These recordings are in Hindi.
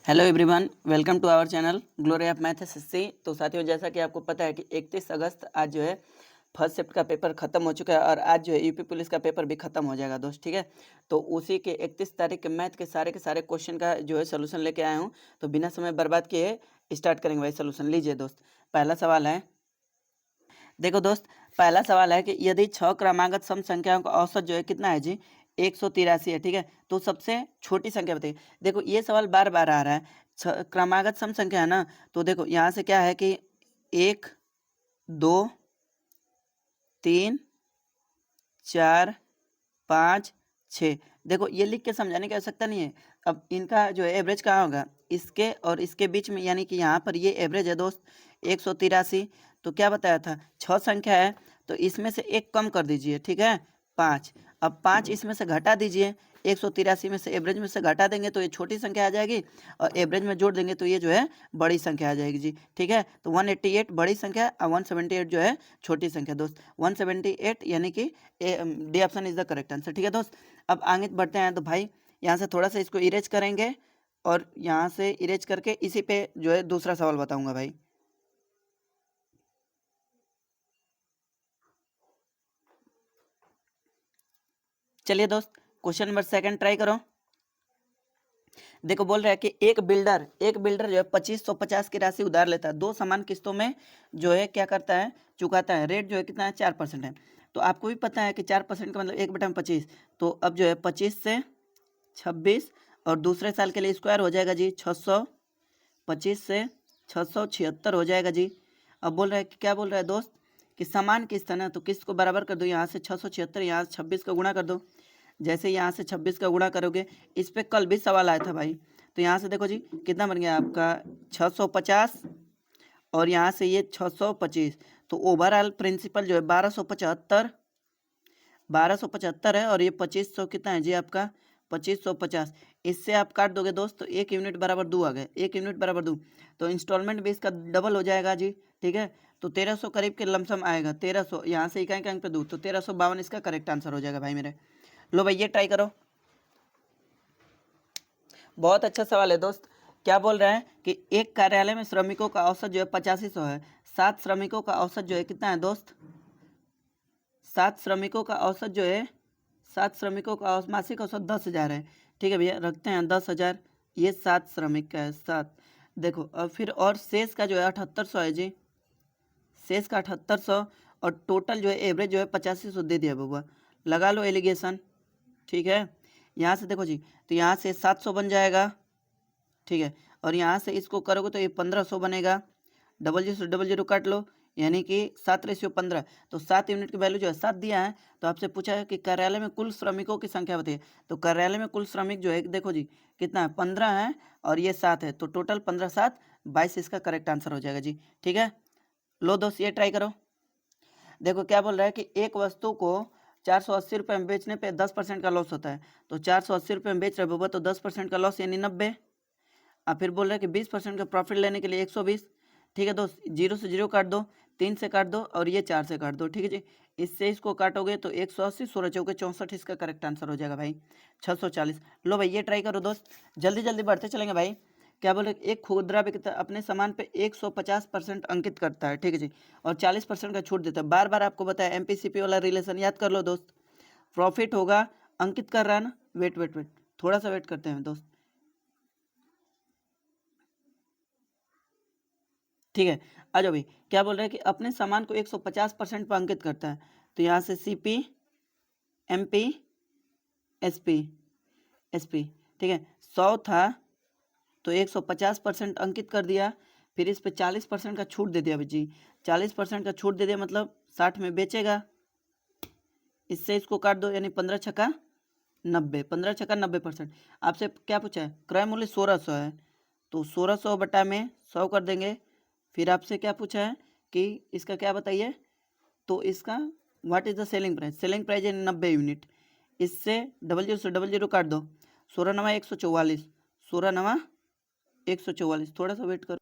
Hello everyone, welcome to our channel glory of math SSC. तो साथियों, जैसा कि आपको पता है कि 31 अगस्त आज जो है फर्स्ट शिफ्ट का पेपर ख़त्म हो चुका है और आज जो है यूपी पुलिस का पेपर भी ख़त्म हो जाएगा दोस्त। ठीक है, तो उसी के 31 तारीख के मैथ के सारे क्वेश्चन का जो है सोल्यूशन लेके आया हूँ। तो बिना समय बर्बाद किए स्टार्ट करेंगे भाई सोल्यूशन। लीजिए दोस्त, पहला सवाल है, देखो दोस्त, पहला सवाल है कि यदि 6 क्रमागत सम संख्याओं का औसत जो है कितना है जी, 183 है। ठीक है, तो सबसे छोटी संख्या बताइए। देखो ये सवाल बार बार आ रहा है, क्रमागत सम संख्या है ना। तो देखो यहाँ से क्या है कि 1 2 3 4 5 6। देखो ये लिख के समझाने की आवश्यकता नहीं है। अब इनका जो है एवरेज कहाँ होगा, इसके और इसके बीच में, यानी कि यहाँ पर ये एवरेज है दोस्त 183। तो क्या बताया था, 6 संख्या है तो इसमें से एक कम कर दीजिए। ठीक है, 5। अब 5 इसमें से घटा दीजिए, 183 में से एवरेज में से घटा देंगे तो ये छोटी संख्या आ जाएगी और एवरेज में जोड़ देंगे तो ये जो है बड़ी संख्या आ जाएगी जी। ठीक है, तो 188 बड़ी संख्या और 178 जो है छोटी संख्या दोस्त। 178 यानी कि D option is the correct answer. ठीक है दोस्त, अब आगे बढ़ते हैं। तो भाई यहाँ से थोड़ा सा इसको इरेज करेंगे और यहाँ से इरेज करके इसी पे जो है दूसरा सवाल बताऊंगा भाई। चलिए दोस्त, क्वेश्चन नंबर सेकंड ट्राई करो। देखो बोल रहा है कि एक बिल्डर जो है 2550 की राशि उधार लेता है, दो समान किस्तों में जो है क्या करता है, चुकाता है। रेट जो है कितना है, 4% है। तो आपको भी पता है कि 4% का मतलब 1/25। तो अब जो है 25 से 26 और दूसरे साल के लिए स्क्वायर हो जाएगा जी 600। 25 से 676 हो जाएगा जी। अब बोल रहा है कि क्या बोल रहा है दोस्त, कि समान किस्त है ना, तो किस्त को बराबर कर दो। यहाँ से 676, यहाँ से 26 का गुणा कर दो। जैसे यहाँ से 26 का गुणा करोगे, इस पे कल भी सवाल आया था भाई। तो यहाँ से देखो जी कितना बन गया आपका 650 और यहाँ से ये 625। तो ओवरऑल प्रिंसिपल जो है 1275 है और ये 2500 कितना है जी आपका 2550। इससे आप काट दोगे दोस्त तो 1 यूनिट बराबर 2 आ गए, 1 यूनिट बराबर 2। तो इंस्टॉलमेंट भी इसका डबल हो जाएगा जी। ठीक है, तो 1300 करीब के लमसम आएगा। 1300 यहाँ से इकाई अंक पे 2 तो 1352 इसका करेक्ट आंसर हो जाएगा भाई मेरे। लो भाई ये ट्राई करो, बहुत अच्छा सवाल है दोस्त। क्या बोल रहा है कि एक कार्यालय में श्रमिकों का औसत जो है 8500 है। 7 श्रमिकों का औसत जो है कितना है दोस्त, 7 श्रमिकों का औसत जो है, 7 श्रमिकों का मासिक औसत 10,000 है। ठीक है भैया, रखते हैं 10,000। ये 7 श्रमिक का है, 7। देखो और फिर और शेष का जो है 7800 है जी, शेष का 7800। और टोटल जो है एवरेज जो है 8500 दे दिया बउआ, लगा लो एलिगेशन। ठीक है, यहाँ से देखो जी, तो यहाँ से 700 बन जाएगा। ठीक है, और यहाँ से इसको करोगे तो ये 1500 बनेगा। डबल जीरो से डबल जीरो काट लो, यानी कि 7/15। तो 7 यूनिट की वैल्यू जो है 7 दिया है। तो आपसे पूछा है कि कार्यालय में कुल श्रमिकों की संख्या बताइए। तो कार्यालय में कुल श्रमिक जो है देखो जी कितना है, 15 है और ये 7 है। तो टोटल 15 7 22 इसका करेक्ट आंसर हो जाएगा जी। ठीक है, लो दोस्त ये ट्राई करो। देखो क्या बोल रहा है कि एक वस्तु को 480 रुपये में बेचने पे 10% का लॉस होता है। तो 480 रुपये में बेच रहे बाबा, तो 10% का लॉस यानी 90। अब फिर बोल रहा है कि 20% का प्रॉफिट लेने के लिए 120। ठीक है दोस्त, 0 से 0 काट दो, 3 से काट दो और ये 4 से काट दो। ठीक है जी, इससे इसको काटोगे तो 180, 16 चौके 64 इसका करेक्ट आंसर हो जाएगा भाई 640। लो भाई ये ट्राई करो दोस्त, जल्दी जल्दी बढ़ते चलेंगे भाई। क्या बोले, एक खुदरा विक्रेता अपने सामान पे 150% अंकित करता है। ठीक है जी, और 40% का छूट देता है। बार बार आपको बताया, एमपीसीपी वाला रिलेशन याद कर लो दोस्त। प्रॉफिट होगा, अंकित कर रहा है ना, वेट वेट वेट, थोड़ा सा वेट करते हैं दोस्त। ठीक है, आ जाओ भाई। क्या बोल रहा है कि अपने सामान को 150% पर अंकित करता है। तो यहाँ से सीपी, एमपी, एसपी, एसपी। ठीक है, 100 था तो 150% अंकित कर दिया। फिर इस पे 40% का छूट दे दिया भाई जी, 40% का छूट दे दिया मतलब 60 में बेचेगा। इससे इसको काट दो, यानी 15×6 = 90, 15×6 = 90%। आपसे क्या पूछा है, क्रय मूल्य 1600 है। तो 1600 बटा में 100 कर देंगे। फिर आपसे क्या पूछा है कि इसका क्या बताइए, तो इसका what is the selling price, selling price है 90 यूनिट। इससे डबल जीरो से डबल जीरो काट दो, 16×9 = 144, 16×9 = 144। थोड़ा सा वेट करो।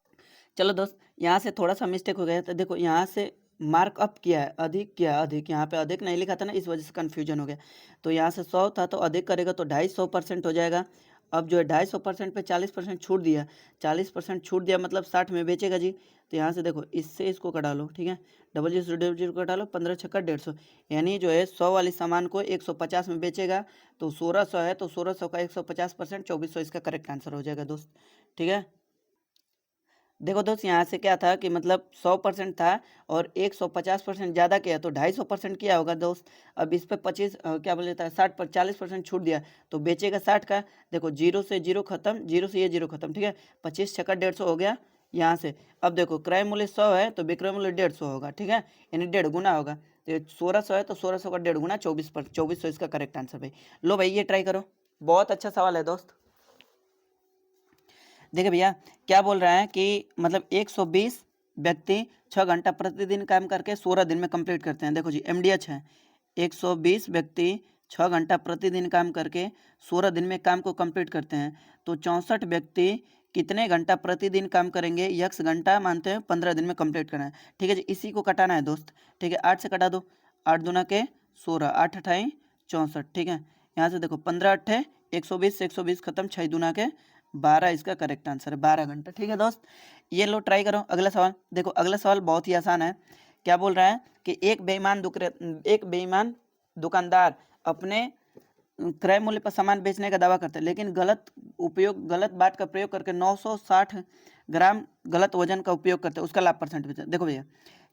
चलो दोस्त, यहाँ से थोड़ा सा मिस्टेक हो गया। तो देखो यहाँ से मार्कअप किया है, अधिक किया है, अधिक यहाँ पे अधिक नहीं लिखा था ना, इस वजह से कन्फ्यूजन हो गया। तो यहाँ से 100 था तो अधिक करेगा तो 250% हो जाएगा। अब जो है 250% पे 40% छूट दिया, 40% छूट दिया मतलब 60 में बेचेगा जी। तो यहाँ से देखो इससे इसको कटा लो, ठीक है, डबल जीरो से डबल जीरो कटा लो, 15 छक्का 150, यानी जो है 100 वाली सामान को 150 में बेचेगा तो 1600 है, तो 1600 का 150% 2400 इसका करेक्ट आंसर हो जाएगा दोस्त, ठीक है। देखो दोस्त यहाँ से क्या था कि मतलब 100% था और 150% ज़्यादा किया तो 250% किया होगा दोस्त। अब इस पे 25 क्या बोल देता है 60 पर 40% छूट दिया तो बेचेगा 60 का। देखो जीरो से जीरो खत्म, जीरो से ये जीरो खत्म, ठीक है, 25 छक्का 150 हो गया यहाँ से। अब देखो क्रय मूल्य 100 है तो विक्रय मूल्य 150 होगा, ठीक है, यानी 1.5 गुना होगा। तो 1600 है तो 1600 का 1.5 गुना 2400 इसका करेक्ट आंसर भाई। लो भाई ये ट्राई करो, बहुत अच्छा सवाल है दोस्त। देखिए भैया क्या बोल रहा है कि मतलब 120 व्यक्ति 6 घंटा प्रतिदिन काम करके 16 दिन में कंप्लीट करते हैं। देखो जी एमडीएच है, 120 व्यक्ति 6 घंटा प्रतिदिन काम करके 16 दिन में काम को कंप्लीट करते हैं, तो 64 व्यक्ति कितने घंटा प्रतिदिन काम करेंगे, यक्स घंटा मानते हैं 15 दिन में कंप्लीट करना है, ठीक है जी। इसी को कटाना है दोस्त, ठीक है, 8 से कटा दो, 8 दूना के 16, 8 अठाई 64, ठीक है। यहाँ से देखो 15 अट्ठे 120 से 120 खत्म, 6 दूना के 12 इसका करेक्ट आंसर है, 12 घंटा, ठीक है दोस्त। ये लो ट्राई करो अगला सवाल। देखो अगला सवाल बहुत ही आसान है। क्या बोल रहा है कि एक बेईमान दुकानदार अपने क्रय मूल्य पर सामान बेचने का दावा करते हैं, लेकिन गलत बात का प्रयोग करके 960 ग्राम गलत वजन का उपयोग करते हैं, उसका लाभ परसेंट बेचते हैं। देखो भैया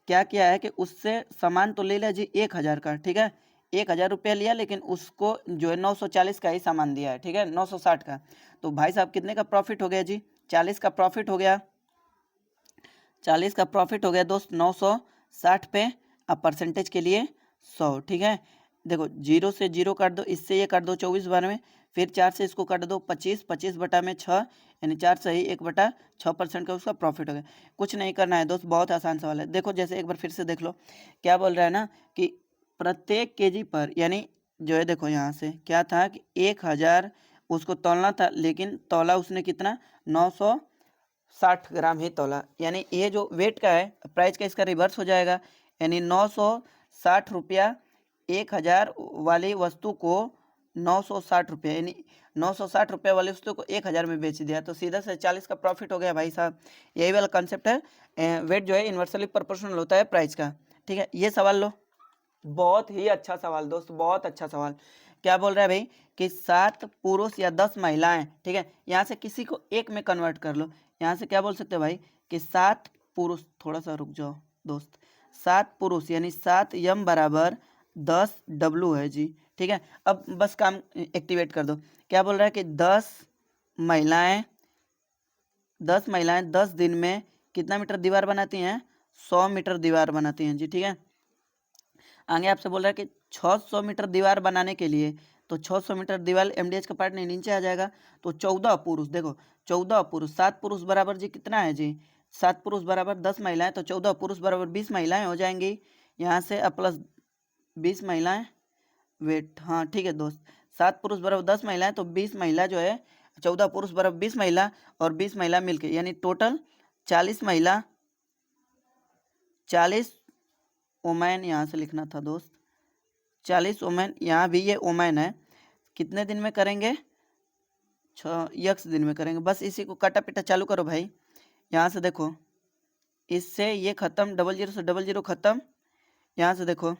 क्या किया है कि उससे सामान तो ले लिया जी 1000 का, ठीक है, 1000 रुपया लिया, लेकिन उसको जो है 940 का ही सामान दिया है, ठीक है, 960 का। तो भाई साहब कितने का प्रॉफिट हो गया जी, 40 का प्रॉफिट हो गया, 40 का प्रॉफिट हो गया दोस्त 960 पे। अब परसेंटेज के लिए 100, ठीक है। देखो जीरो से जीरो काट दो, इससे ये काट दो 24 बार में, फिर 4 से इसको काट दो 25, 25 बटा में 6, यानी 4 से ही 1/6% का उसका प्रॉफिट हो गया। कुछ नहीं करना है दोस्त, बहुत आसान सवाल है। देखो जैसे एक बार फिर से देख लो क्या बोल रहा है ना कि प्रत्येक केजी पर, यानी जो है देखो यहाँ से क्या था कि 1000 उसको तौलना था, लेकिन तौला उसने कितना 960 ग्राम ही तौला, यानी ये जो वेट का है प्राइस का इसका रिवर्स हो जाएगा, यानी 960 रुपया 1000 वाली वस्तु को 960 रुपया, यानी 960 रुपया वाली वस्तु को 1000 में बेच दिया, तो सीधा से 40 का प्रॉफिट हो गया भाई साहब। यही वाला कंसेप्ट है, वेट जो है इन्वर्सली प्रोपोर्शनल होता है प्राइस का, ठीक है। ये सवाल लो, बहुत ही अच्छा सवाल दोस्त, बहुत अच्छा सवाल। क्या बोल रहा है भाई कि 7 पुरुष या 10 महिलाएं, ठीक है, यहाँ से किसी को एक में कन्वर्ट कर लो। यहाँ से क्या बोल सकते हो भाई कि 7 पुरुष, थोड़ा सा रुक जाओ दोस्त, 7 पुरुष यानी 7 यम बराबर 10 डब्लू है जी, ठीक है। अब बस काम एक्टिवेट कर दो। क्या बोल रहा है कि महिलाएं 10 महिलाएं 10 दिन में कितना मीटर दीवार बनाती हैं, 100 मीटर दीवार बनाती हैं जी, ठीक है। आगे आपसे बोल रहा है कि 600 मीटर दीवार बनाने के लिए, तो 600 मीटर दीवार एमडीएच का पार्ट नहीं नीचे आ जाएगा, तो 14 पुरुष, देखो 14 पुरुष, 7 पुरुष बराबर जी कितना है जी, 7 पुरुष बराबर 10 महिलाएं, तो 14 पुरुष बराबर 20 महिलाएं हो जाएंगी यहाँ से, अब प्लस 20 महिलाएं, वेट, हाँ ठीक है दोस्त, 7 पुरुष बराबर 10 महिलाएं, तो 20 महिला जो है, 14 पुरुष बराबर 20 महिला, और 20 महिला मिलके यानी टोटल 40 महिला, 40 ओमैन यहाँ से लिखना था दोस्त, 40 ओमैन, यहाँ भी ये ओमैन है, कितने दिन में करेंगे, 6 दिन में करेंगे। बस इसी को काटा पीटा चालू करो भाई। यहाँ से देखो इससे ये खत्म, डबल जीरो से डबल जीरो खत्म, यहाँ से देखो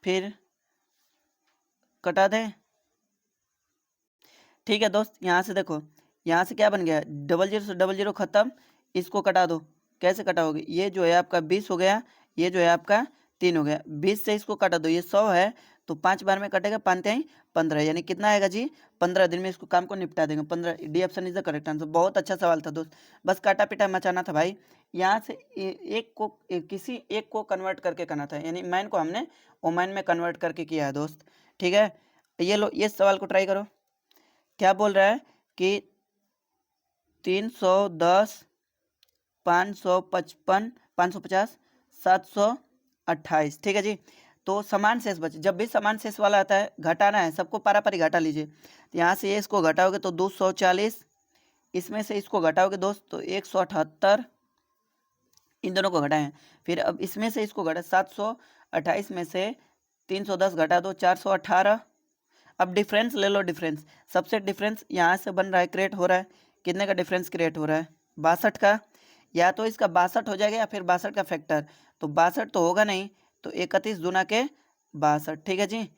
फिर कटा दें, ठीक है दोस्त। यहाँ से देखो यहाँ से क्या बन गया, डबल जीरो से डबल जीरो खत्म, इसको कटा दो, कैसे कटाओगे, ये जो है आपका 20 हो गया, ये जो है आपका 3 हो गया, 20 से इसको काटा दो, ये 100 है, तो 5 बार में कटेगा, 5 3 15, यानी कितना आएगा जी, 15 दिन में इसको काम को निपटा देंगे, 15, D option is the correct answer. बहुत अच्छा सवाल था दोस्त, बस काटा पीटा मचाना था भाई। यहाँ से किसी एक को कन्वर्ट करके करना था, यानी मैन को हमने ओमैन में कन्वर्ट करके किया है दोस्त, ठीक है। ये लो ये सवाल को ट्राई करो। क्या बोल रहा है कि 310, 555, 550, 728, ठीक है जी। तो समान शेष बचे, जब भी समान शेष वाला आता है घटाना है, सबको पारा पारी घटा लीजिए। तो यहाँ से ये इसको घटाओगे तो 240, इसमें से इसको घटाओगे दोस्त तो 178, इन दोनों को घटाएं, फिर अब इसमें से इसको घटा 728 में से 310 घटा दो 418, अब डिफरेंस ले लो, डिफरेंस सबसे डिफरेंस यहाँ से बन रहा है, क्रिएट हो रहा है, कितने का डिफरेंस क्रिएट हो रहा है, 62 का। या तो इसका 62 हो जाएगा या फिर 62 का फैक्टर, तो 62 तो होगा नहीं, तो 31 दूना के 62, ठीक है जी।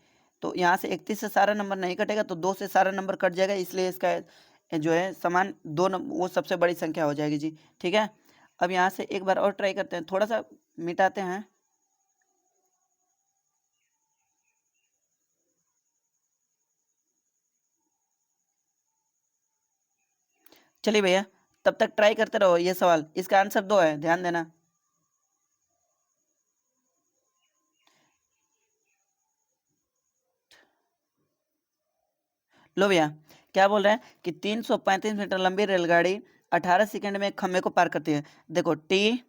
तो यहाँ से 31 से सारा नंबर नहीं कटेगा, तो 2 से सारा नंबर कट जाएगा, इसलिए इसका जो है समान दो नंबर वो सबसे बड़ी संख्या हो जाएगी जी, ठीक है। अब यहाँ से एक बार और ट्राई करते हैं, थोड़ा सा मिटाते हैं। चलिए भैया, तब तक ट्राई करते रहो ये सवाल, इसका आंसर 2 है, ध्यान देना। लो भैया, क्या बोल रहे हैं कि 335 मीटर लंबी रेलगाड़ी 18 सेकंड में एक खंभे को पार करती है। देखो T/D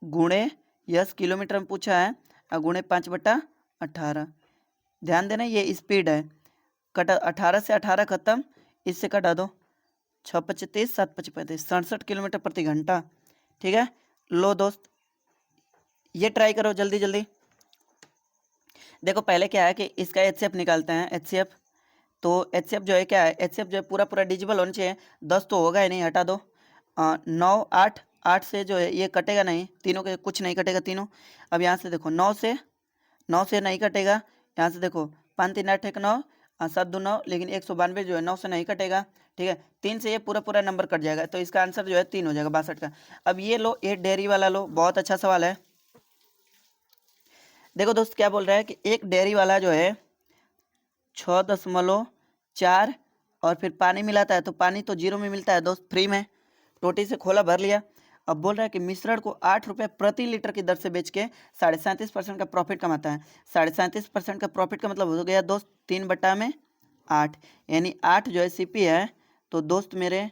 गुणे यस किलोमीटर में पूछा है, और गुणे 5/18। ध्यान देना ये स्पीड है, कटा 18 से 18 खत्म, इससे कटा दो, 6×5 = 7×5 = 67 किलोमीटर प्रति घंटा, ठीक है। लो दोस्त, ये ट्राई करो जल्दी जल्दी। देखो पहले क्या है कि इसका HCF निकालते हैं, HCF। तो HCF जो है क्या है, HCF जो है पूरा पूरा डिजिबल होना चाहिए, 10 तो होगा ही नहीं, हटा दो। 9 8 8 से जो है ये कटेगा नहीं, तीनों के कुछ नहीं कटेगा तीनों। अब यहाँ से देखो 9 से नहीं कटेगा, यहाँ से देखो 5 3 8 1 9, 7 2 9, लेकिन 192 जो है 9 से नहीं कटेगा, ठीक है। 3 से ये पूरा पूरा नंबर कट जाएगा, तो इसका आंसर जो है 3 हो जाएगा 62 का। अब ये लो, ये डेयरी वाला लो, बहुत अच्छा सवाल है। देखो दोस्त क्या बोल रहा है कि एक डेयरी वाला जो है 6.4 और फिर पानी मिलाता है, तो पानी तो 0 में मिलता है दोस्त, फ्री में, टोटी से खोला भर लिया। अब बोल रहा है कि मिश्रण को 8 रुपये प्रति लीटर की दर से बेच के 37.5% का प्रॉफिट कमाता है। 37.5% का प्रॉफिट का मतलब हो गया दोस्त 3/8, यानी 8 जो है CP है, तो दोस्त मेरे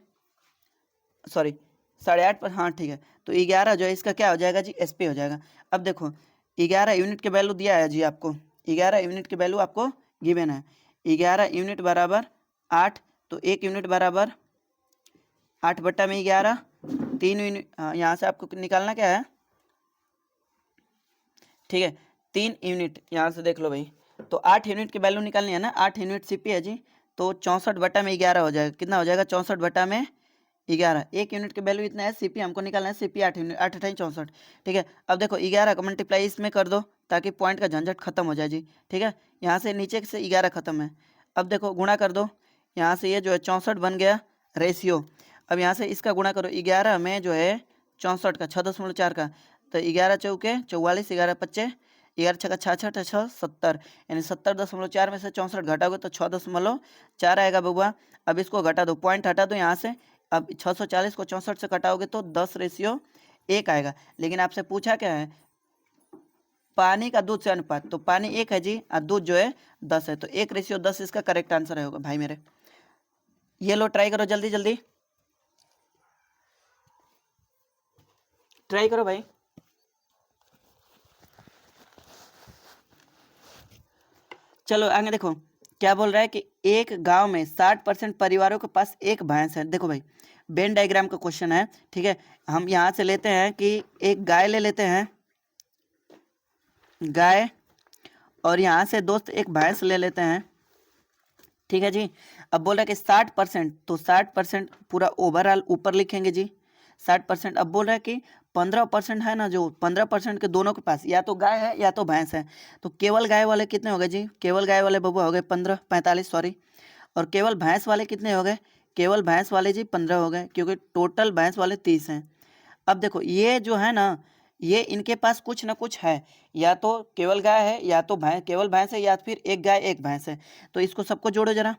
सॉरी 8.5 पर, हाँ ठीक है, तो 11 जो है इसका क्या हो जाएगा जी, SP हो जाएगा। अब देखो 11 यूनिट के वैल्यू दिया है जी आपको, 11 यूनिट की वैल्यू आपको गिवन है, 11 यूनिट बराबर 8, तो 1 यूनिट बराबर 8/11, 3 यूनिट, हाँ यहाँ से आपको निकालना क्या है, ठीक है 3 यूनिट, यहाँ से देख लो भाई, तो 8 यूनिट की वैल्यू निकालनी है ना, 8 यूनिट CP है जी, तो 64/11 हो जाएगा, कितना हो जाएगा 64/11, 1 यूनिट की वैल्यू इतना है, CP हमको निकालना है, CP 8 यूनिट, 8 8 64, ठीक है। अब देखो 11 का मल्टीप्लाई इसमें कर दो, ताकि पॉइंट का झंझट खत्म हो जाए जी, ठीक है। यहाँ से नीचे से 11 खत्म है, अब देखो गुणा कर दो, यहाँ से ये जो है 64 बन गया रेशियो। अब यहाँ से इसका गुणा करो 11 में जो है 64 का 6.4 का, तो 11 चौके 44, 11 पच्चे 11 छक्का 66 6 70, यानी 70.4 में से 64 घटाओगे तो 6.4 आएगा बबुआ। अब इसको घटा दो, पॉइंट हटा दो यहाँ से, अब 640 को 64 से घटाओगे तो 10:1 आएगा। लेकिन आपसे पूछा क्या है, पानी का दूध से अनुपात, तो पानी 1 है जी और दूध जो है 10 है, तो 1:10 इसका करेक्ट आंसर होगा भाई मेरे। ये लो ट्राई करो जल्दी जल्दी, ट्राई करो भाई। चलो आगे देखो क्या बोल रहा है कि एक गांव में 60% परिवारों के पास एक भैंस है। देखो भाई वेन डायग्राम का क्वेश्चन है, ठीक है। हम यहाँ से लेते हैं कि एक गाय ले लेते हैं, गाय, और यहाँ से दोस्त एक भैंस ले लेते हैं, ठीक है जी। अब बोल रहा है कि 60%, तो 60% पूरा ओवरऑल ऊपर लिखेंगे जी 60%। अब बोल रहा है कि 15% है ना, जो 15% के दोनों के पास या तो गाय है या तो भैंस है, तो केवल गाय वाले कितने हो गए जी, केवल गाय वाले बबुआ हो गए 45 सॉरी, और केवल भैंस वाले कितने हो गए, केवल भैंस वाले जी 15 हो गए, क्योंकि टोटल भैंस वाले 30 हैं। अब देखो ये जो है ना, ये इनके पास कुछ ना कुछ है, या तो केवल गाय है या तो भैंस, केवल भैंस है या फिर एक गाय एक भैंस है, तो इसको सबको जोड़ो जरा,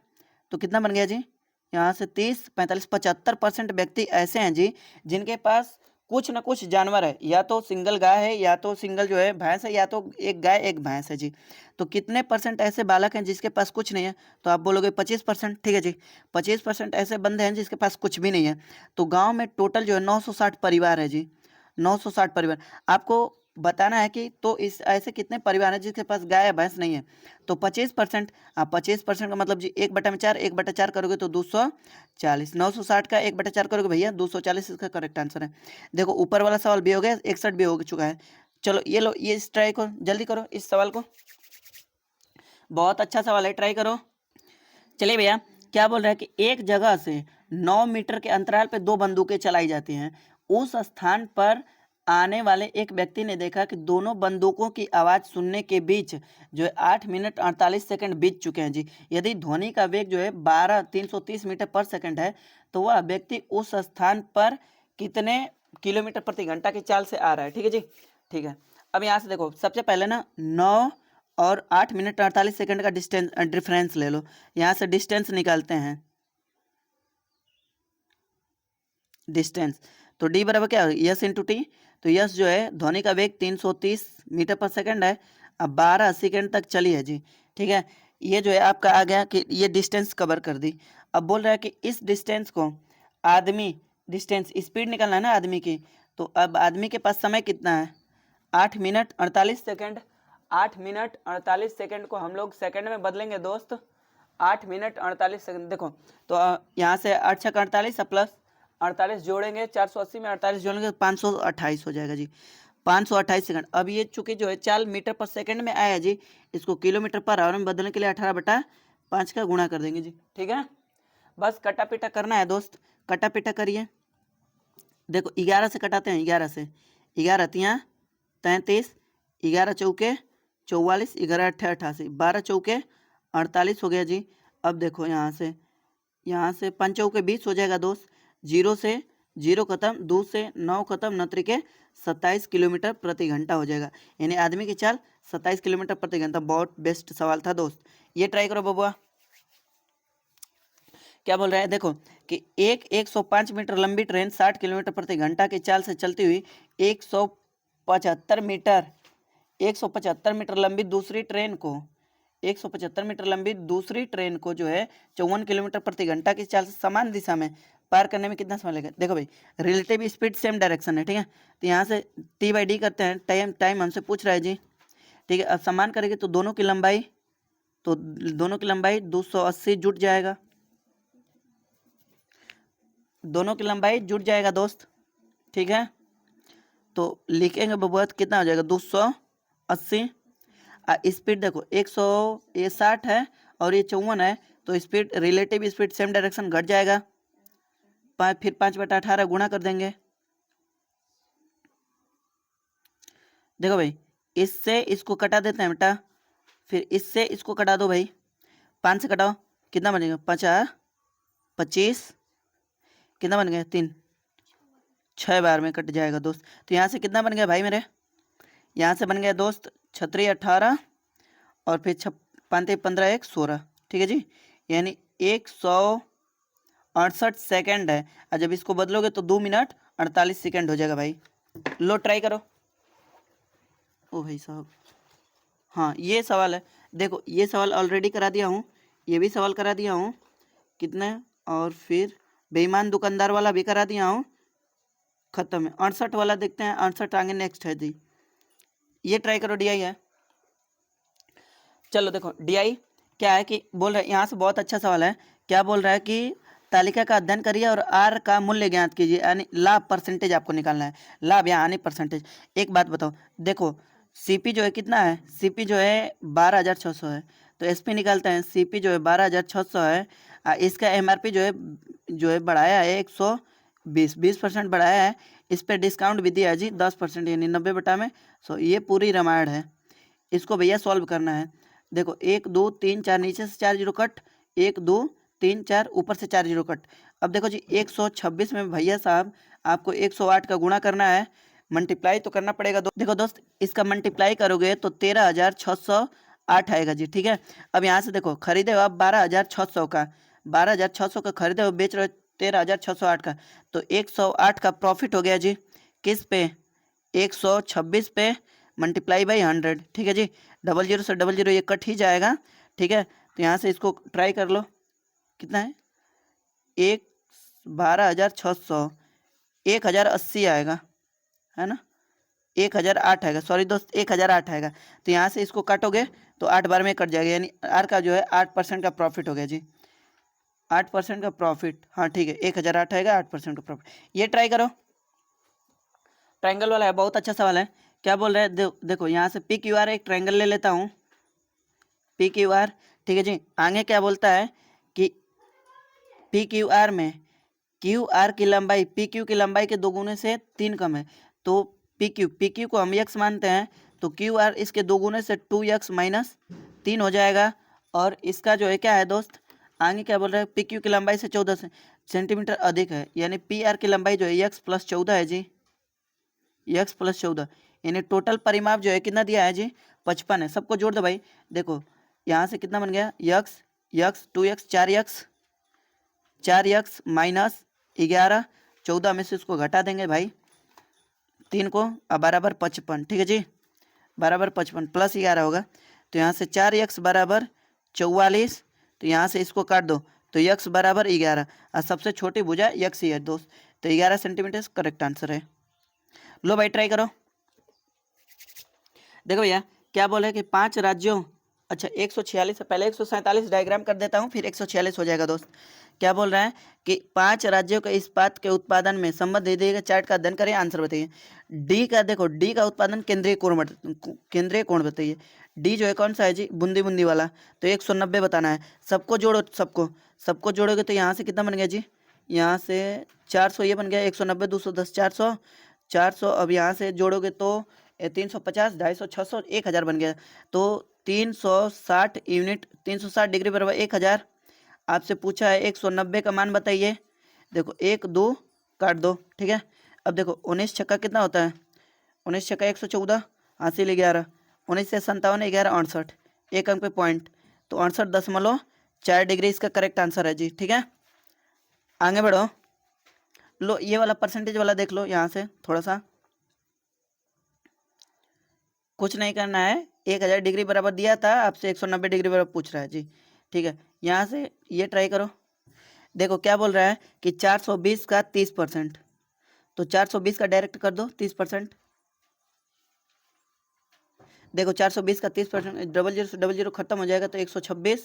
तो कितना बन गया जी, यहाँ से 30 45 75% व्यक्ति ऐसे हैं जी जिनके पास कुछ ना कुछ जानवर है, या तो सिंगल गाय है या तो सिंगल जो है भैंस है, या तो एक गाय एक भैंस है जी। तो कितने परसेंट ऐसे बालक हैं जिसके पास कुछ नहीं है, तो आप बोलोगे 25%, ठीक है जी। 25% ऐसे बंदे हैं जिसके पास कुछ भी नहीं है। तो गांव में टोटल जो है 960 परिवार है जी, 960 परिवार। आपको बताना है कि तो इस ऐसे कितने परिवार हैं जिसके पास गाय या भैंस नहीं है, तो 25%, आप 25% का मतलब जी 1/4, 1/4 करोगे तो 240, 960 का 1/4 करोगे भैया 240, इसका करेक्ट आंसर है। देखो ऊपर वाला सवाल भी हो गया, 61 भी हो चुका है। चलो ये लो, ये इस ट्राई को जल्दी करो इस सवाल को। बहुत अच्छा सवाल है, ट्राई करो। चलिए भैया, क्या बोल रहा है कि एक जगह से 9 मीटर के अंतराल पे दो बंदूकें चलाई जाती हैं। उस स्थान पर आने वाले एक व्यक्ति ने देखा कि दोनों बंदूकों की आवाज सुनने के बीच जो है 8 मिनट 48 सेकंड बीत चुके हैं जी। यदि ध्वनि का वेग जो है 330 मीटर पर सेकंड है, तो वह व्यक्ति उस स्थान पर कितने किलोमीटर प्रति घंटा की चाल से आ रहा है। ठीक है जी, ठीक है। अब यहाँ से देखो, सबसे पहले ना 9 और 8 मिनट 48 सेकंड का डिफरेंस ले लो। यहाँ से डिस्टेंस निकालते हैं, डिस्टेंस तो डी बराबर क्या है, यस इंटू टी। तो यस जो है ध्वनि का वेग 330 मीटर पर सेकंड है। अब 12 सेकंड तक चली है जी। ठीक है, ये जो है आपका आ गया कि ये डिस्टेंस कवर कर दी। अब बोल रहा है कि इस डिस्टेंस को आदमी, डिस्टेंस स्पीड निकालना है ना आदमी की, तो अब आदमी के पास समय कितना है, 8 मिनट 48 सेकंड। 8 मिनट 48 सेकंड को हम लोग सेकंड में बदलेंगे दोस्त। 8 मिनट 48 सेकंड देखो, तो यहाँ से 8 × 48 प्लस 48 जोड़ेंगे, 480 में 48 जोड़ेंगे तो 528 हो जाएगा जी। 528 सेकंड। अब ये चूंकि जो है 4 मीटर पर सेकंड में आया जी, इसको किलोमीटर पर आवर में बदलने के लिए 18/5 का गुणा कर देंगे जी। ठीक है, बस कटा पिटा करना है दोस्त, कटा पिटा करिए। देखो 11 से कटाते हैं, 11 से, 11 तियाँ 33, 11 चौके 44, 11 अट्ठे 88, 12 चौके 48 हो गया जी। अब देखो यहाँ से 5 चौके 20 हो जाएगा दोस्त। 0 से 0 खत्म, 2 से 9 खत्म, नत्रिके 27 किलोमीटर प्रति घंटा हो जाएगा। यानी आदमी की चाल 27 किलोमीटर प्रति घंटा। बहुत बेस्ट सवाल था दोस्त, ये ट्राई करो बबुआ। क्या बोल रहा है, देखो कि 105 मीटर लंबी ट्रेन 60 किलोमीटर प्रति घंटा की चाल से चलती हुई 175 मीटर 175 मीटर लंबी दूसरी ट्रेन को 175 मीटर लंबी दूसरी ट्रेन को जो है 54 किलोमीटर प्रति घंटा की चाल से समान दिशा में पार करने में कितना समय लगेगा। देखो भाई, रिलेटिव स्पीड सेम डायरेक्शन है, ठीक है, तो यहाँ से T/D करते हैं। टाइम हमसे पूछ रहा है जी, ठीक है। अब समान करेंगे तो दोनों की लंबाई 280 जुट जाएगा, दोनों की लंबाई जुट जाएगा दोस्त। ठीक है, तो लिखेंगे बबुआ कितना हो जाएगा 280। स्पीड देखो 160 है और ये 54 है, तो speed relative speed same direction घट जाएगा। फिर 5/18 गुणा कर देंगे। देखो भाई, इससे इसको कटा देते हैं बेटा, फिर इससे इसको कटा दो भाई, 5 से कटाओ कितना बनेगा, 50 25 कितना बन गया 3, 6 बार में कट जाएगा दोस्त। तो यहाँ से कितना बन गया भाई मेरे, यहाँ से बन गया दोस्त 36 18 और फिर 5 15 1 16। ठीक है जी, यानी 168 सेकेंड है। और जब इसको बदलोगे तो 2 मिनट 48 सेकेंड हो जाएगा भाई। लो ट्राई करो। ओ भाई साहब, हाँ ये सवाल है, देखो ये सवाल ऑलरेडी करा दिया हूँ, ये भी सवाल करा दिया हूँ कितने, और फिर बेईमान दुकानदार वाला भी करा दिया हूँ, खत्म है। 68 वाला देखते हैं, 68 आगे नेक्स्ट है जी, ये ट्राई करो। DI है, चलो देखो DI क्या है कि बोल रहा है, यहाँ से बहुत अच्छा सवाल है। क्या बोल रहा है कि तालिका का अध्ययन करिए और R का मूल्य ज्ञात कीजिए, यानी लाभ परसेंटेज आपको निकालना है, लाभ या हानि परसेंटेज। एक बात बताओ, देखो CP जो है कितना है, CP जो है 12,600 है, तो SP निकालते हैं। CP जो है 12,600 है, इसका MRP जो है बढ़ाया है 120% बढ़ाया है। इस पर डिस्काउंट भी दिया है जी 10%, यानी 90/100। ये पूरी रामायण है, इसको भैया सॉल्व करना है। देखो 1 2 3 4 नीचे से 4 जीरो कट, 1 2 3 4 ऊपर से 4 जीरो कट। अब देखो जी 126 में भैया साहब आपको 108 का गुणा करना है, मल्टीप्लाई तो करना पड़ेगा। देखो दोस्त, इसका मल्टीप्लाई करोगे तो 13,608 आएगा जी। ठीक है, अब यहाँ से देखो खरीदे हो आप 12,600 का, 12,600 का खरीदे हो, बेच रहे हो 13,608 का, तो 108 का प्रॉफिट हो गया जी। किस पे, 126 पे मल्टीप्लाई बाई 100। ठीक है जी, 00 से 00 ये कट ही जाएगा। ठीक है, तो यहाँ से इसको ट्राई कर लो, कितना है, 12,600, 1,080 आएगा, है ना, 1,008 आएगा, सॉरी दोस्त 1,008 आएगा। तो यहाँ से इसको काटोगे तो 8 बार में कट जाएगा, यानी R का जो है 8% का प्रॉफिट हो गया जी, 8% का प्रॉफिट। हाँ ठीक है, 1,008 आएगा, 8% का प्रॉफिट। ये ट्राई करो, ट्रायंगल वाला है, बहुत अच्छा सवाल है। क्या बोल रहे हैं, देखो यहाँ से PQR एक ट्रायंगल ले लेता हूँ, पी क्यू आर, ठीक है जी। आगे क्या बोलता है कि पी क्यू आर में क्यू आर की लंबाई पी क्यू की लंबाई के 2 गुने से 3 कम है। तो पी क्यू को हम यक्स मानते हैं, तो क्यू आर इसके 2 गुने से 2x माइनस 3 हो जाएगा। और इसका जो है क्या है दोस्त, आगे क्या बोल रहा है, पी क्यू की लंबाई से 14 सेंटीमीटर अधिक है, यानी पी आर की लंबाई जो है यक्स प्लस 14 है जी, यक्स प्लस 14, यानी टोटल परिमाप जो है कितना दिया है जी, 55 है। सबको जोड़ दो भाई। देखो यहाँ से कितना बन गया, x x 2x 4x minus 11, 14 में से इसको घटा देंगे भाई 3 को, अब बराबर 55, ठीक है जी, बराबर 55 प्लस 11 होगा, तो यहाँ से 4x बराबर 44, तो यहाँ से इसको काट दो, तो x बराबर 11, और सबसे छोटी भुजा x ही है दोस्त, तो 11 सेंटीमीटर करेक्ट आंसर है। लो भाई ट्राई करो। देखो भैया क्या बोले कि 5 राज्यों, अच्छा 146 है, पहले 147 डायग्राम कर देता हूँ, फिर 146 हो जाएगा दोस्त। क्या बोल रहा है कि 5 राज्यों के इस्पात के उत्पादन में संबंध दे देगा, चार्ट का अध्ययन करिए, आंसर बताइए। डी का देखो, डी का उत्पादन केंद्रीय कोण बताइए। डी जो है कौन सा है जी, बूंदी बूंदी वाला, तो 190 बताना है। सबको जोड़ो, सबको जोड़ोगे तो यहाँ से कितना बन गया जी, यहाँ से 400 ये बन गया, 190 210 400, 400 अब यहाँ से जोड़ोगे तो 350 250 600 1000 बन गया, तो 360 यूनिट, 360 डिग्री बराबर 1000। आपसे पूछा है 190 का मान बताइए। देखो 1 2 काट दो, ठीक है। अब देखो 19 छक्का कितना होता है, 19 छक्का 114, हासिल 11, 19 से 57 11 68, एक अंक पे पॉइंट, तो 68.4 डिग्री इसका करेक्ट आंसर है जी, ठीक है। आगे बढ़ो। लो ये वाला परसेंटेज वाला देख लो, यहाँ से थोड़ा सा कुछ नहीं करना है, 1000 डिग्री बराबर दिया था, आपसे 190 डिग्री बराबर पूछ रहा है जी, ठीक है। यहाँ से ये ट्राई करो। देखो क्या बोल रहा है कि 420 का 30%, तो 420 का डायरेक्ट कर दो 30%। देखो 420 का 30%, डबल जीरो से डबल जीरो खत्म हो जाएगा, तो 126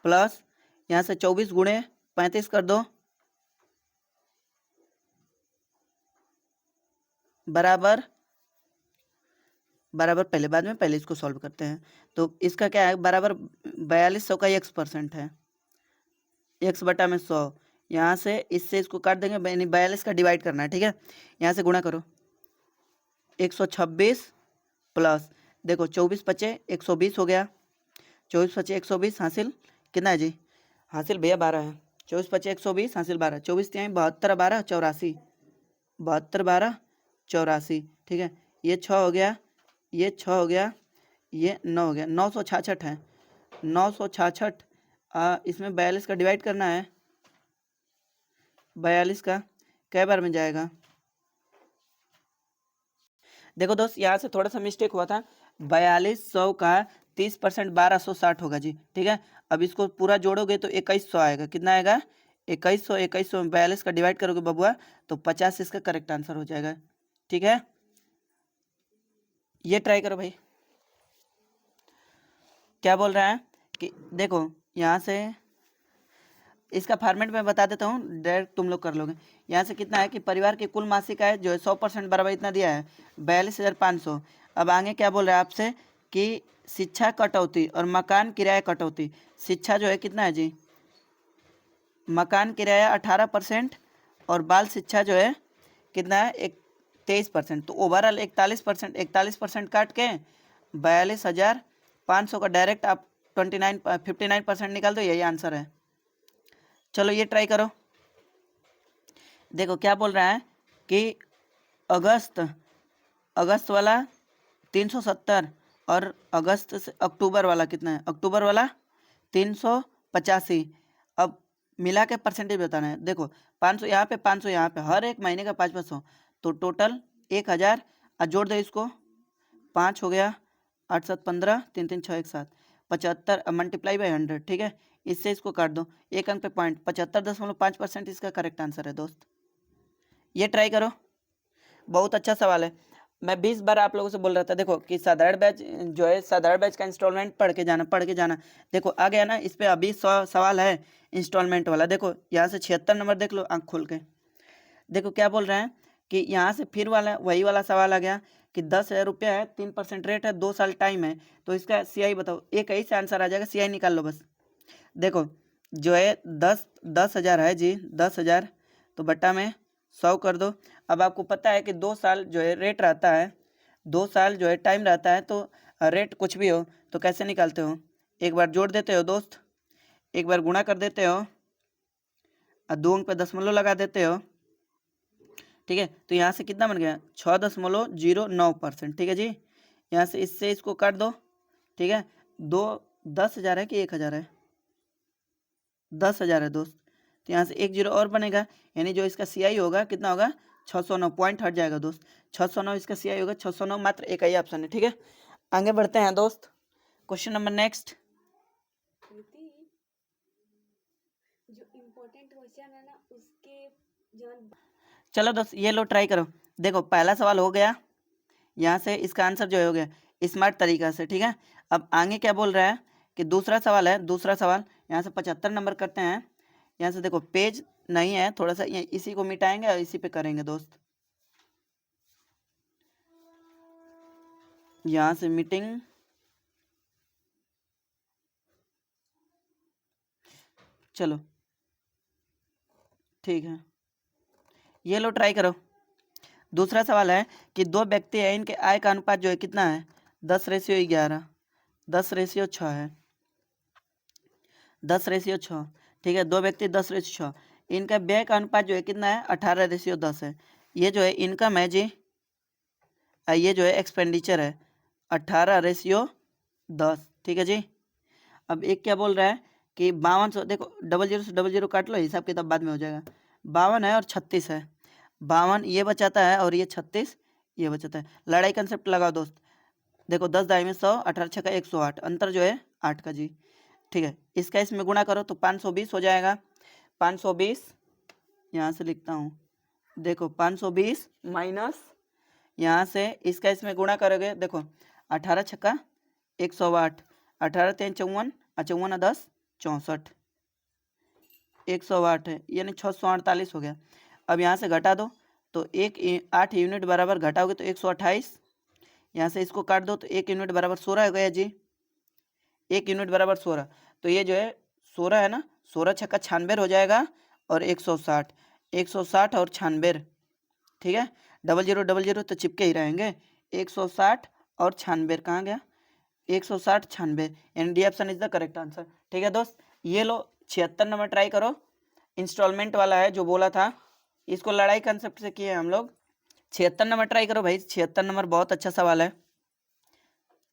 प्लस यहाँ से 24 गुणे 35 कर दो, बराबर बराबर पहले बाद में, पहले इसको सॉल्व करते हैं। तो इसका क्या है, बराबर 4200 का x% है, x बटा में 100, यहाँ से इससे इसको काट देंगे, यानी 42 का डिवाइड करना है, ठीक है। यहाँ से गुणा करो, 126 प्लस, देखो 24 बचे 120 हो गया, 24 बचे 120, हासिल कितना है जी, हासिल भैया 12 है, 24 बचे 120, हासिल 12, 24 तिहाई 72 12 84, 72 12 84, ठीक है। ये 6 हो गया, ये 6 हो गया, ये 9 हो गया, 966 है, 966, इसमें 42 का डिवाइड करना है, 42 का कै बार में जाएगा। देखो दोस्त यहाँ से थोड़ा सा मिस्टेक हुआ था, 4200 का 30% 1260 होगा जी, ठीक है। अब इसको पूरा जोड़ोगे तो 2100 आएगा, कितना आएगा 2100, 2100 में 42 का डिवाइड करोगे बबुआ, तो 50 इसका करेक्ट आंसर हो जाएगा, ठीक है। ये ट्राई करो भाई। क्या बोल रहा है कि देखो यहाँ से इसका फॉर्मेट में बता देता हूँ, डायरेक्ट तुम लोग कर लोगे। यहाँ से कितना है कि परिवार की कुल मासिक आय जो है 100% बराबर इतना दिया है, 42,500। अब आगे क्या बोल रहा है आपसे कि शिक्षा कटौती और मकान किराया कटौती। शिक्षा जो है कितना है जी, मकान किराया 18% और बाल शिक्षा जो है कितना है, 23%, तो ओवरऑल 41%, 41% काट के 42,500 का डायरेक्ट आप 59% निकाल दो, यही आंसर है। चलो ये ट्राई करो। देखो क्या बोल रहा है कि अगस्त अगस्त वाला 370 और अगस्त से अक्टूबर वाला कितना है, अक्टूबर वाला 385। अब मिला के परसेंटेज बताना है। देखो 500 यहाँ पे, 500 यहाँ पे, हर एक महीने का 500, तो टोटल 1000, और जोड़ दो इसको, 5 हो गया, 8 7 15, 3 3 6 1 7, 75 मल्टीप्लाई बाई 100, ठीक है। इससे इसको काट दो, एक अंक पे पॉइंट, 75.5% इसका करेक्ट आंसर है दोस्त। ये ट्राई करो, बहुत अच्छा सवाल है। मैं 20 बार आप लोगों से बोल रहा था देखो कि साधारण बैच जो है, साधारण बैच का इंस्टॉलमेंट पढ़ के जाना। देखो आ गया ना, इस पे अभी 100 सवाल है इंस्टॉलमेंट वाला। देखो यहाँ से 76 नंबर देख लो आँख खोल के। देखो क्या बोल रहे हैं कि यहाँ से फिर वाला वही वाला सवाल आ गया कि 10,000 रुपया है, 3% रेट है, 2 साल टाइम है, तो इसका CI बताओ। एक ही से आंसर आ जाएगा, CI निकाल लो बस। देखो जो है 10,000 है जी, 10,000 तो बट्टा में 100 कर दो। अब आपको पता है कि 2 साल जो है रेट रहता है, 2 साल जो है टाइम रहता है, तो रेट कुछ भी हो तो कैसे निकालते हो, एक बार जोड़ देते हो दोस्त, एक बार गुणा कर देते हो और 2 अंक पे दशमलव लगा देते हो। ठीक है, तो यहाँ से कितना बन गया 6.09%। ठीक है जी, यहाँ से इससे इसको काट दो। ठीक है, 10,000 है कि 1,000 है, 10,000 है दोस्त, तो यहाँ से एक जीरो और बनेगा, यानी जो इसका CI होगा कितना होगा 609, पॉइंट हट जाएगा दोस्त, 609 इसका CI होगा, 609 मात्र एक ही ऑप्शन है। ठीक है, आगे बढ़ते हैं दोस्त, क्वेश्चन नंबर नेक्स्ट। जो इम्पोर्टेंट क्वेश्चन है ना उसके चलो दोस्त ये लो ट्राई करो। देखो पहला सवाल हो गया, यहाँ से इसका आंसर जो हो गया स्मार्ट तरीका से। ठीक है, अब आगे क्या बोल रहा है कि दूसरा सवाल है, दूसरा सवाल यहाँ से 75 नंबर करते हैं। यहाँ से देखो पेज नहीं है, थोड़ा सा इसी को मिटाएंगे और इसी पे करेंगे दोस्त। यहाँ से मीटिंग, चलो ठीक है, ये लो ट्राई करो। दूसरा सवाल है कि दो व्यक्ति है, इनके आय का अनुपात जो है कितना है 10:11, 10:6 है, 10:6। ठीक है, दो व्यक्ति 10:6, इनका व्यय का अनुपात जो है कितना है 18:10 है। ये जो है इनकम है जी, ये जो है एक्सपेंडिचर है 18:10। ठीक है जी, अब एक क्या बोल रहा है कि 5200, देखो 00 से 00 काट लो, हिसाब किताब बाद में हो जाएगा। 52 है और 36 है, 52 ये बचाता है और ये 36 ये बचाता है। लड़ाई कंसेप्ट लगाओ दोस्त। देखो 10 दाई में 100, 18 छक्का 108, अंतर जो है 8 का जी। ठीक है, इसका इसमें गुणा करो तो 520 हो जाएगा। 520 यहाँ से लिखता हूँ, देखो 520 माइनस यहाँ से इसका इसमें गुणा करोगे, देखो 18 छक्का 108, 18 3 54, 54 10 64, 108 है, यानी 648 हो गया। अब यहाँ से घटा दो तो 8 यूनिट बराबर घटाओगे तो 128, यहाँ से इसको काट दो तो 1 यूनिट बराबर 16 हो गया जी, 1 यूनिट बराबर 16, तो ये जो है 16 है ना, 16 छक्का 96 हो जाएगा और 160, 160 और 96। ठीक है, 0000 तो चिपके ही रहेंगे, 160 और 96 कहाँ गया, 160 96, यानी D option is the correct answer. ठीक है दोस्त, ये लो 76 नंबर ट्राई करो, इंस्टॉलमेंट वाला है जो बोला था, इसको लड़ाई कंसेप्ट से किए हम लोग। 76 नंबर ट्राई करो भाई, 76 नंबर बहुत अच्छा सवाल है।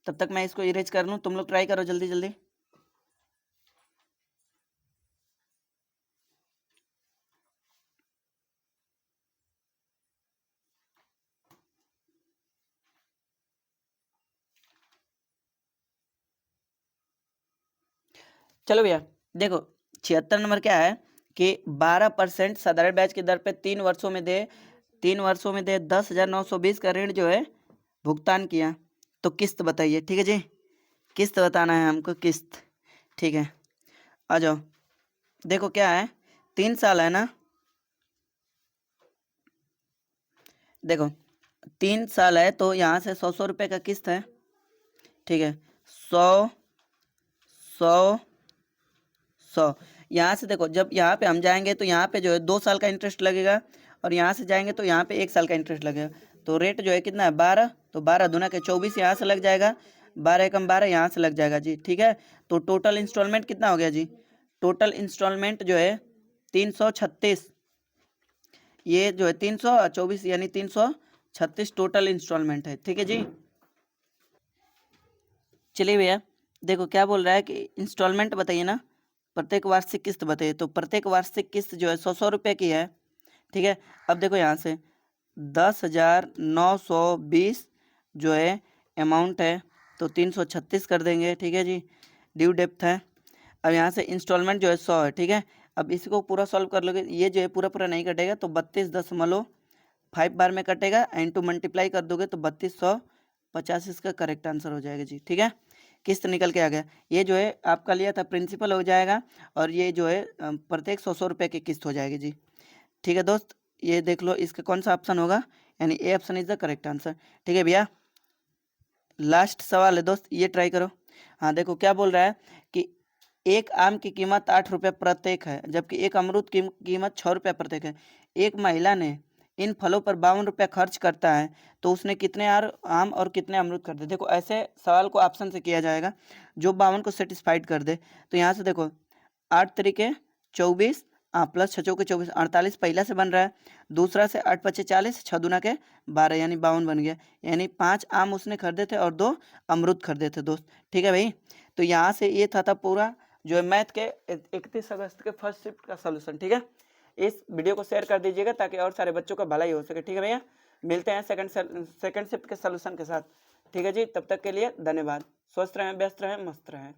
तब तक मैं इसको इरेज कर लूँ, तुम लोग ट्राई करो जल्दी जल्दी। चलो भैया देखो 76 नंबर क्या है कि 12% साधारण ब्याज की दर पे 3 वर्षों में दे 10,920 का ऋण जो है भुगतान किया, तो किस्त बताइए। ठीक है जी, किस्त बताना है हमको, किस्त। ठीक है, आ जाओ। देखो क्या है, 3 साल है ना, देखो 3 साल है तो यहाँ से 100 रुपये का किस्त है। ठीक है, 100 100 100, यहाँ से देखो जब यहाँ पे हम जाएंगे तो यहाँ पे जो है 2 साल का इंटरेस्ट लगेगा, और यहाँ से जाएंगे तो यहाँ पे 1 साल का इंटरेस्ट लगेगा, तो रेट जो है कितना है 12, तो 12 दूना के 24 यहाँ से लग जाएगा, 12 एकम 12 यहाँ से लग जाएगा जी। ठीक है, तो टोटल इंस्टॉलमेंट कितना हो गया जी, टोटल इंस्टॉलमेंट जो है 336, ये जो है 324 यानी 336 टोटल इंस्टॉलमेंट है। ठीक है जी, चलिए भैया देखो क्या बोल रहा है कि इंस्टॉलमेंट बताइए ना, प्रत्येक वार्षिक किस्त बताइए, तो प्रत्येक वार्षिक किस्त जो है 100 रुपये की है। ठीक है, अब देखो यहाँ से 10,920 जो है अमाउंट है, तो 336 कर देंगे। ठीक है जी, ड्यू डेप्थ है। अब यहाँ से इंस्टॉलमेंट जो है 100 है। ठीक है, अब इसको पूरा सॉल्व कर लोगे, ये जो है पूरा पूरा नहीं कटेगा, तो 32.5 बार में कटेगा, एंड टू मल्टीप्लाई कर दोगे तो 3250 इसका करेक्ट आंसर हो जाएगा जी। ठीक है, किस्त निकल के आ गया, ये जो है आपका लिया था प्रिंसिपल हो जाएगा, और ये जो है प्रत्येक 100 रुपये की किस्त हो जाएगी जी। ठीक है दोस्त, ये देख लो इसका कौन सा ऑप्शन होगा, यानी A option is the correct answer. ठीक है भैया, लास्ट सवाल है दोस्त, ये ट्राई करो। हाँ देखो क्या बोल रहा है कि एक आम की कीमत 8 रुपये प्रत्येक है, जबकि एक अमरूद की कीमत 6 रुपये प्रत्येक है। एक महिला ने इन फलों पर 52 रुपये खर्च करता है, तो उसने कितने आम और कितने अमरूद खरीदे। देखो ऐसे सवाल को ऑप्शन से किया जाएगा जो 52 को सेटिस्फाइड कर दे। तो यहाँ से देखो 8 तरीके 24 प्लस 6 चौके 24, 48 पहला से बन रहा है। दूसरा से 8 पच्चे 40, 6 दूना के 12 यानी 52 बन गया। यानी 5 आम उसने खरीदे थे और 2 अमरूद खरीदे थे दोस्त। ठीक है भाई, तो यहाँ से ये था पूरा जो है मैथ के 31 अगस्त के फर्स्ट शिफ्ट का सोल्यूशन। ठीक है, इस वीडियो को शेयर कर दीजिएगा ताकि और सारे बच्चों का भलाई हो सके। ठीक है भैया, मिलते हैं सेकंड शिफ्ट के सोल्यूशन के साथ। ठीक है जी, तब तक के लिए धन्यवाद। स्वस्थ रहें, व्यस्त रहें, मस्त रहें।